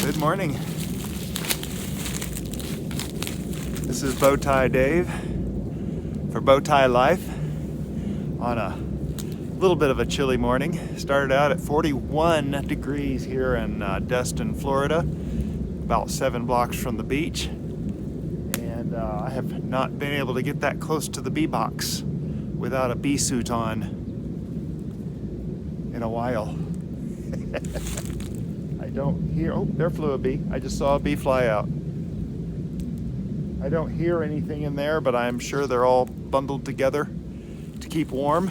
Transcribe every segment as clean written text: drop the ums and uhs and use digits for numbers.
Good morning. This is Bowtie Dave for Bowtie Life on a little bit of a chilly morning. Started out at 41 degrees here in Destin, Florida, about 7 blocks from the beach. And I have not been able to get that close to the bee box without a bee suit on in a while. I don't hear, oh, there flew a bee. I just saw a bee fly out. I don't hear anything in there, but I'm sure they're all bundled together to keep warm.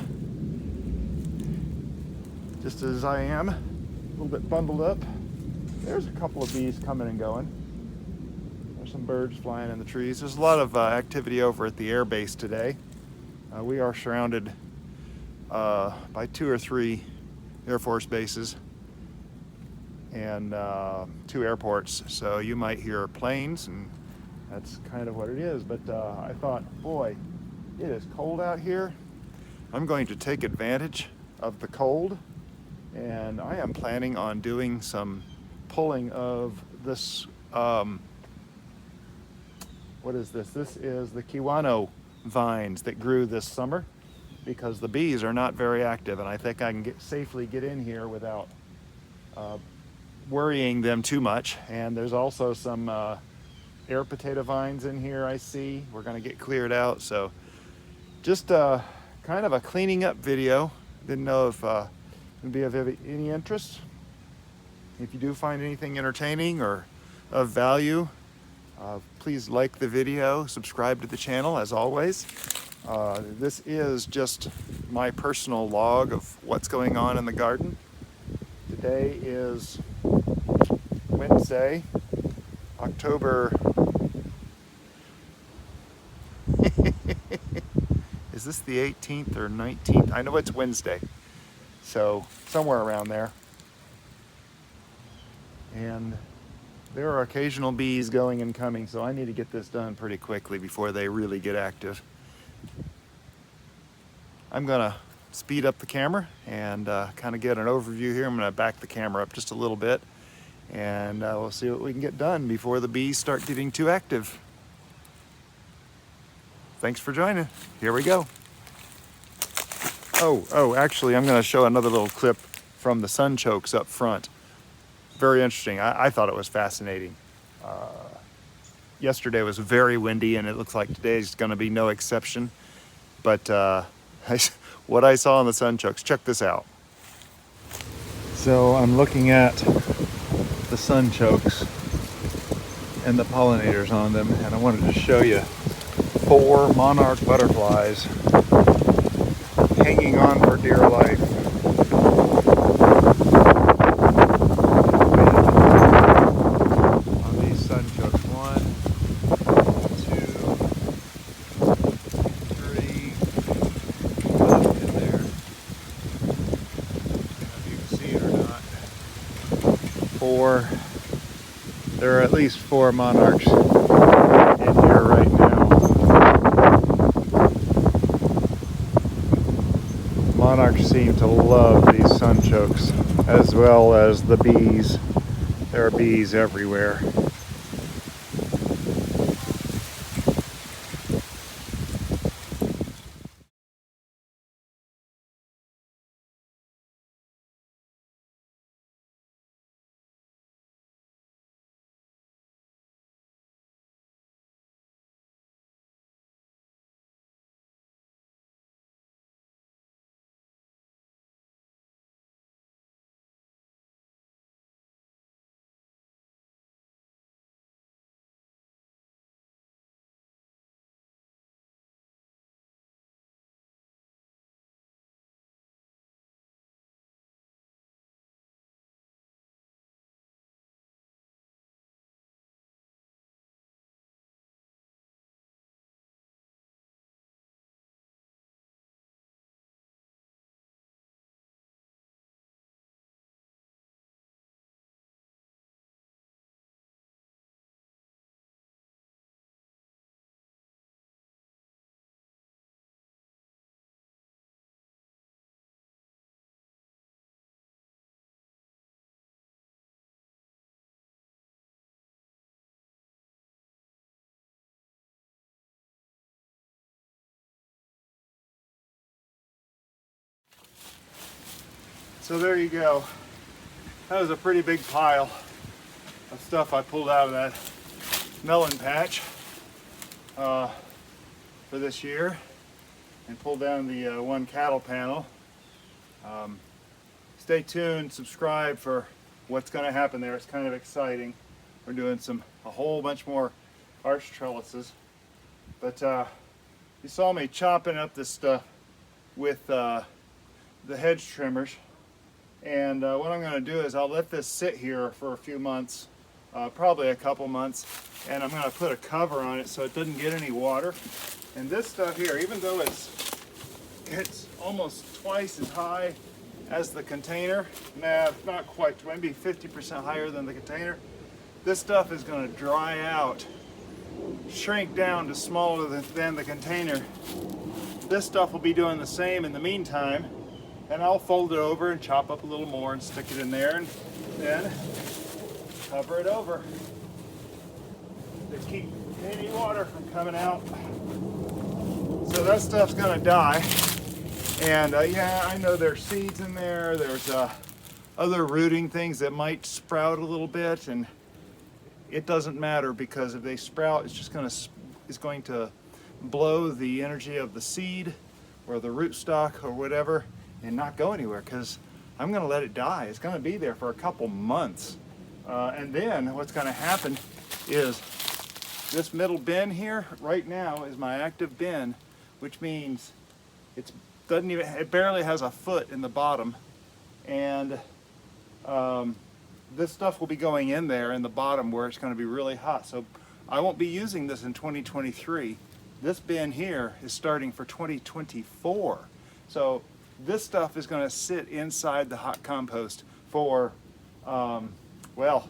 Just as I am, a little bit bundled up. There's a couple of bees coming and going. There's some birds flying in the trees. There's a lot of activity over at the air base today. We are surrounded by 2 or 3 Air Force bases and 2 airports, so you might hear planes, and that's kind of what it is. But I thought, boy, it is cold out here. I'm going to take advantage of the cold, and I am planning on doing some pulling of this, what is this? This is the kiwano vines that grew this summer, because the bees are not very active, and I think I can safely get in here without worrying them too much. And there's also some air potato vines in here I see. We're going to get cleared out, so just kind of a cleaning up video. Didn't know if it would be of any interest. If you do find anything entertaining or of value, please like the video, subscribe to the channel as always. This is just my personal log of what's going on in the garden. Today is Wednesday, October. Is this the 18th or 19th? I know it's Wednesday, so somewhere around there. And there are occasional bees going and coming, so I need to get this done pretty quickly before they really get active. I'm gonna speed up the camera and kind of get an overview here. I'm gonna back the camera up just a little bit, and we'll see what we can get done before the bees start getting too active. Thanks for joining. Here we go. Oh, actually, I'm going to show another little clip from the sunchokes up front. Very interesting. I thought it was fascinating. Yesterday was very windy, and it looks like today's going to be no exception. But what I saw in the sunchokes, check this out. So I'm looking at the sunchokes and the pollinators on them, and I wanted to show you 4 monarch butterflies hanging on for dear life. On these sunchokes, 1, 2, 3, up in there. I don't know if you can see it or not. 4. There are at least 4 monarchs in here right now. Monarchs seem to love these sunchokes, as well as the bees. There are bees everywhere. So there you go. That was a pretty big pile of stuff I pulled out of that melon patch for this year, and pulled down the one cattle panel. Stay tuned, subscribe for what's going to happen there. It's kind of exciting. We're doing a whole bunch more arch trellises. But you saw me chopping up this stuff with the hedge trimmers. And what I'm going to do is I'll let this sit here for a few months, probably a couple months, and I'm going to put a cover on it so it doesn't get any water. And this stuff here, even though it's almost twice as high as the container, nah, not quite, maybe 50% higher than the container, this stuff is going to dry out, shrink down to smaller than the container. This stuff will be doing the same in the meantime, and I'll fold it over and chop up a little more and stick it in there, and then cover it over to keep any water from coming out. So that stuff's gonna die. And yeah, I know there's seeds in there. There's other rooting things that might sprout a little bit, and it doesn't matter, because if they sprout, it's going to blow the energy of the seed or the rootstock or whatever and not go anywhere, because I'm going to let it die. It's going to be there for a couple months. And then what's going to happen is this middle bin here right now is my active bin, which means it barely has a foot in the bottom. And this stuff will be going in there in the bottom where it's going to be really hot. So I won't be using this in 2023. This bin here is starting for 2024. So this stuff is going to sit inside the hot compost for, well,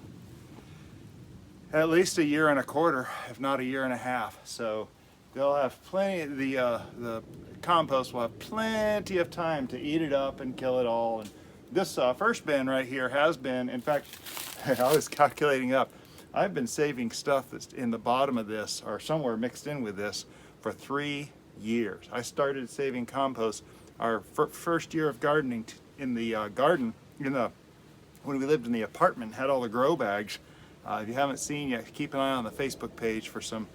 at least a year and a quarter, if not a year and a half. So they'll have plenty, the compost will have plenty of time to eat it up and kill it all. And this first bin right here has been, in fact, I was calculating up, I've been saving stuff that's in the bottom of this or somewhere mixed in with this for 3 years. I started saving compost our first year of gardening in the garden, when we lived in the apartment, had all the grow bags. If you haven't seen yet, keep an eye on the Facebook page for some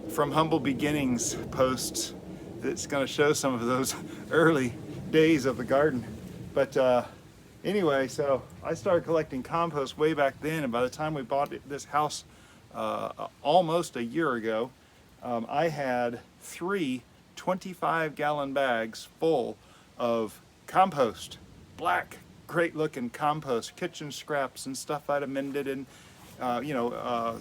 From Humble Beginnings posts that's going to show some of those early days of the garden. But anyway, so I started collecting compost way back then, and by the time we bought this house almost a year ago, I had 3 25-gallon bags full of compost, black, great-looking compost, kitchen scraps and stuff I'd amended, and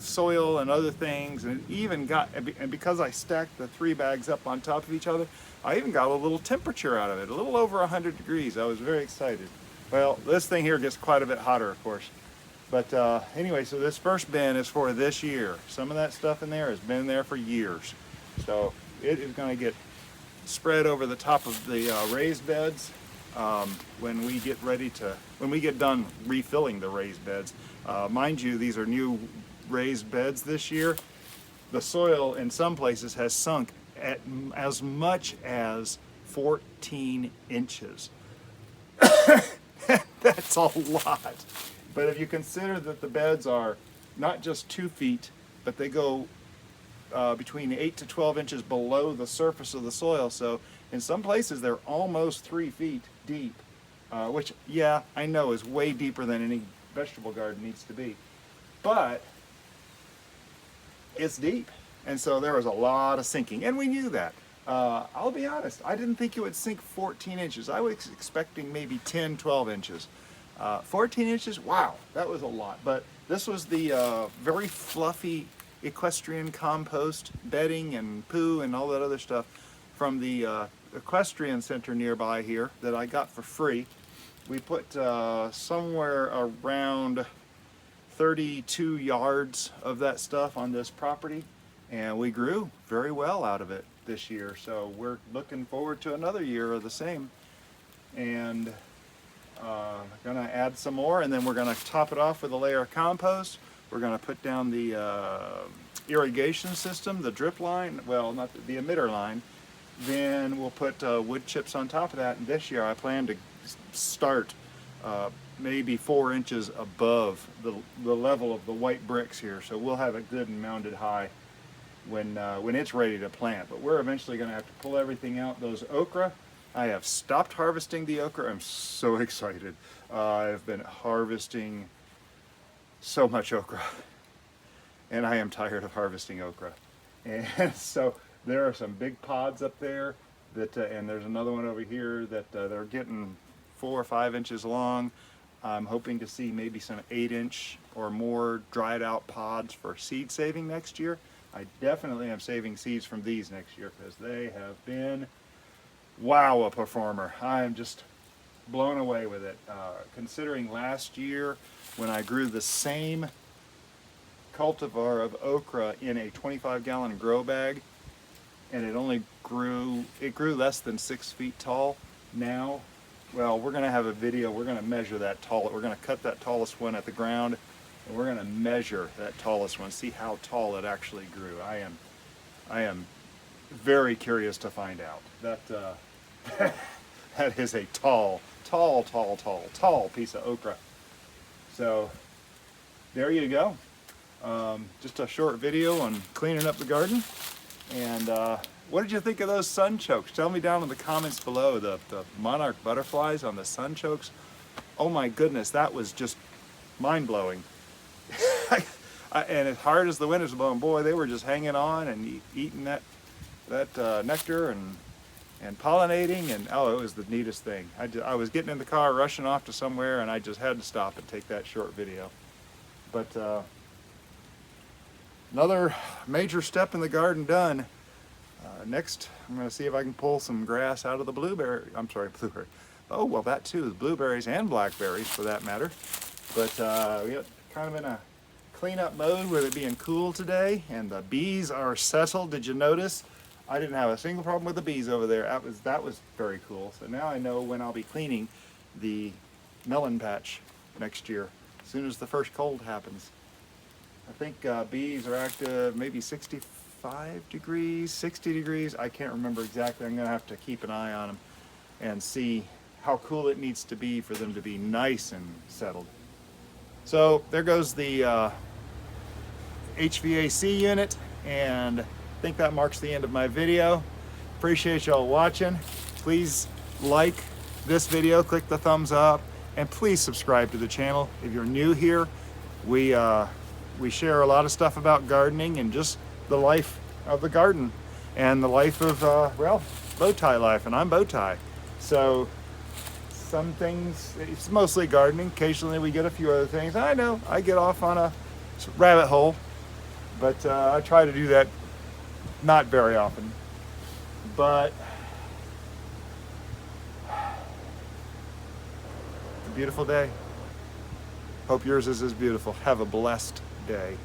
soil and other things, and and because I stacked the 3 bags up on top of each other, I even got a little temperature out of it, a little over 100 degrees. I was very excited. Well, this thing here gets quite a bit hotter, of course. But anyway, so this first bin is for this year. Some of that stuff in there has been there for years. So it is going to get spread over the top of the raised beds when we get done refilling the raised beds. Mind you, these are new raised beds this year. The soil in some places has sunk at as much as 14 inches. That's a lot. But if you consider that the beds are not just 2 feet, but they go between 8 to 12 inches below the surface of the soil. So in some places they're almost 3 feet deep, which, yeah, I know is way deeper than any vegetable garden needs to be. But it's deep. And so there was a lot of sinking, and we knew that. I'll be honest, I didn't think it would sink 14 inches. I was expecting maybe 10, 12 inches. 14 inches, wow, that was a lot. But this was the very fluffy equestrian compost, bedding and poo and all that other stuff from the equestrian center nearby here that I got for free. We put somewhere around 32 yards of that stuff on this property, and we grew very well out of it this year. So we're looking forward to another year of the same, and gonna add some more, and then we're gonna top it off with a layer of compost. We're gonna put down the irrigation system, the drip line, well, not the emitter line, Then we'll put wood chips on top of that. And this year I plan to start maybe 4 inches above the level of the white bricks here. So we'll have it good and mounded high when it's ready to plant. But we're eventually going to have to pull everything out. Those okra, I have stopped harvesting the okra. I'm so excited. I've been harvesting so much okra, and I am tired of harvesting okra. And so there are some big pods up there that, and there's another one over here that they're getting 4 or 5 inches long. I'm hoping to see maybe some 8-inch or more dried out pods for seed saving next year. I definitely am saving seeds from these next year because they have been, wow, a performer. I'm just blown away with it. Considering last year when I grew the same cultivar of okra in a 25-gallon grow bag, and it grew less than 6 feet tall. Now, well, we're going to have a video. We're going to measure that tall. We're going to cut that tallest one at the ground, and we're going to measure that tallest one, see how tall it actually grew. I am very curious to find out. That that is a tall piece of okra. So there you go. Just a short video on cleaning up the garden. And what did you think of those sunchokes? Tell me down in the comments below. The monarch butterflies on the sunchokes. Oh my goodness, that was just mind-blowing. And as hard as the wind was blowing, boy, they were just hanging on and eating that nectar and pollinating, and oh, it was the neatest thing. I was getting in the car, rushing off to somewhere, and I just had to stop and take that short video. But another major step in the garden done. Next, I'm going to see if I can pull some grass out of the blueberry. Oh, well, that too, the blueberries and blackberries for that matter. But we're kind of in a cleanup mode with it being cool today, and the bees are settled. Did you notice? I didn't have a single problem with the bees over there. That was very cool. So now I know when I'll be cleaning the melon patch next year, as soon as the first cold happens. I think bees are active maybe 65 degrees, 60 degrees. I can't remember exactly. I'm going to have to keep an eye on them and see how cool it needs to be for them to be nice and settled. So there goes the HVAC unit, and I think that marks the end of my video. Appreciate y'all watching. Please like this video, click the thumbs up, and please subscribe to the channel. If you're new here, we share a lot of stuff about gardening and just the life of the garden and the life of, well, Bowtie life, and I'm Bowtie. So some things, it's mostly gardening. Occasionally we get a few other things. I know, I get off on a rabbit hole, but I try to do that not very often. But it's a beautiful day. Hope yours is as beautiful. Have a blessed day.